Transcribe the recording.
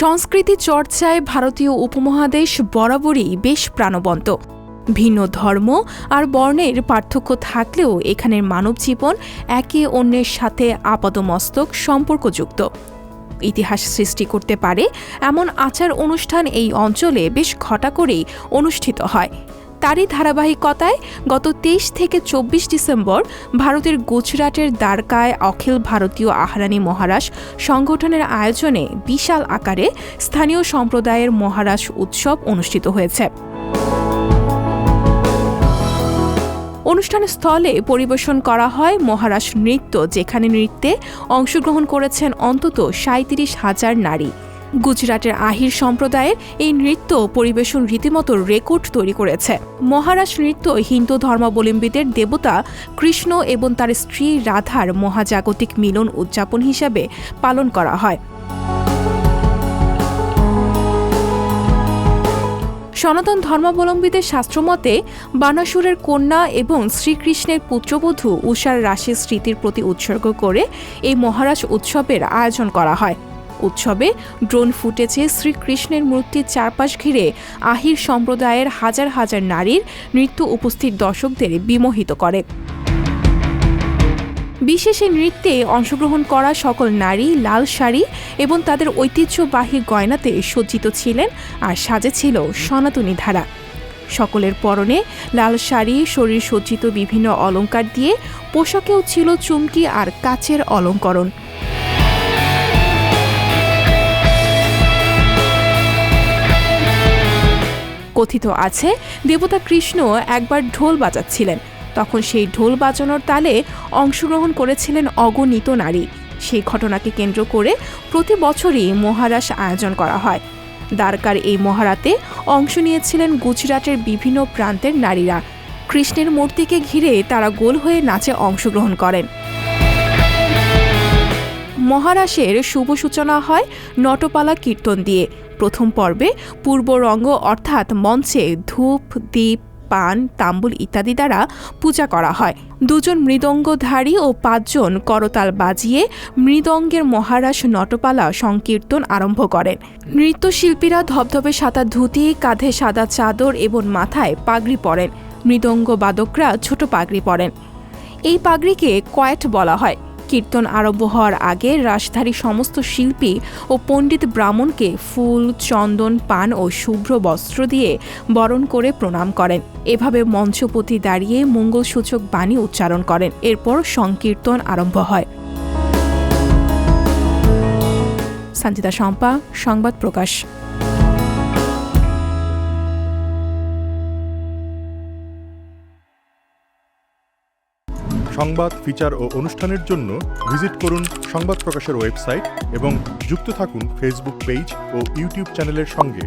সংস্কৃতি চর্চায় ভারতীয় উপমহাদেশ বরাবরই বেশ প্রাণবন্ত। ভিন্ন ধর্ম আর বর্ণের পার্থক্য থাকলেও এখানের মানব জীবন একে অন্যের সাথে আপাদমস্তক সম্পর্কযুক্ত। ইতিহাস সৃষ্টি করতে পারে এমন আচার অনুষ্ঠান এই অঞ্চলে বেশ ঘটা করেই অনুষ্ঠিত হয়। তারই ধারাবাহিকতায় গত ২৩ থেকে ২৪ ডিসেম্বর ভারতের গুজরাটের দ্বারকায় অখিল ভারতীয় আহরানি মহারাস সংগঠনের আয়োজনে বিশাল আকারে স্থানীয় সম্প্রদায়ের মহারাস উৎসব অনুষ্ঠিত হয়েছে। অনুষ্ঠানের স্থলে পরিবেশন করা হয় মহারাস নৃত্য, যেখানে নৃত্যে অংশগ্রহণ করেছেন অন্তত ৩৭,০০০ নারী। গুজরাটের আহির সম্প্রদায়ের এই নৃত্য পরিবেশন রীতিমতো রেকর্ড তৈরি করেছে। মহারাস নৃত্য হিন্দু ধর্মাবলম্বীদের দেবতা কৃষ্ণ এবং তার স্ত্রী রাধার মহাজাগতিক মিলন উদযাপন হিসাবে পালন করা হয়। সনাতন ধর্মাবলম্বীদের শাস্ত্রমতে বানাসুরের কন্যা এবং শ্রীকৃষ্ণের পুত্রবধূ উষার রাশির স্মৃতির প্রতি উৎসর্গ করে এই মহারাস উৎসবের আয়োজন করা হয়। উৎসবে ড্রোন ফুটেজে শ্রীকৃষ্ণের মূর্তির চারপাশ ঘিরে আহির সম্প্রদায়ের হাজার হাজার নারীর নৃত্য উপস্থিত দর্শকদের বিমোহিত করে। বিশেষ এই নৃত্যে অংশগ্রহণ করা সকল নারী লাল শাড়ি এবং তাদের ঐতিহ্যবাহী গয়নাতে সজ্জিত ছিলেন, আর সাজে ছিল সনাতনী ধারা। সকলের পরনে লাল শাড়ি, শরীর সজ্জিত বিভিন্ন অলংকার দিয়ে, পোশাকেও ছিল চুমকি আর কাচের অলঙ্করণ। কথিত আছে দেবতা কৃষ্ণ একবার ঢোল বাজাচ্ছিলেন, তখন সেই ঢোল বাজানোর তালে অংশগ্রহণ করেছিলেন অগণিত নারী। সেই ঘটনাকে কেন্দ্র করে প্রতি বছরই মহারাস আয়োজন করা হয়। দ্বারকার এই মহারাতে অংশ নিয়েছিলেন গুজরাটের বিভিন্ন প্রান্তের নারীরা। কৃষ্ণের মূর্তিকে ঘিরে তারা গোল হয়ে নাচে অংশগ্রহণ করেন। মহারাসের শুভ সূচনা হয় নটপালা কীর্তন দিয়ে। প্রথম পর্বে পূর্বরঙ্গ অর্থাৎ মঞ্চে ধূপ, দীপ, পান, তাম্বুল ইত্যাদি দ্বারা পূজা করা হয়। ২ জন মৃদঙ্গধারী ও ৫ জন করতাল বাজিয়ে মৃদঙ্গের মহারাস নটপালা সংকীর্তন আরম্ভ করেন। নৃত্যশিল্পীরা ধবধবে সাদা ধুতি, কাঁধে সাদা চাদর এবং মাথায় পাগড়ি পরেন। মৃদঙ্গ বাদকরা ছোট পাগড়ি পরেন। এই পাগড়িকে কয়েট বলা হয়। কীর্তন আরম্ভ হওয়ার আগে রাসধারী সমস্ত শিল্পী ও পণ্ডিত ব্রাহ্মণকে ফুল, চন্দন, পান ও শুভ্র বস্ত্র দিয়ে বরণ করে প্রণাম করেন। এভাবে মঞ্চপতি দাঁড়িয়ে মঙ্গলসূচক বাণী উচ্চারণ করেন। এরপর সংকীর্তন আরম্ভ হয়। সঞ্চিতা শম্পা, সংবাদ প্রকাশ। সংবাদ, ফিচার ও অনুষ্ঠানের জন্য ভিজিট করুন সংবাদ প্রকাশের ওয়েবসাইট এবং যুক্ত থাকুন ফেসবুক পেজ ও ইউটিউব চ্যানেলের সঙ্গে।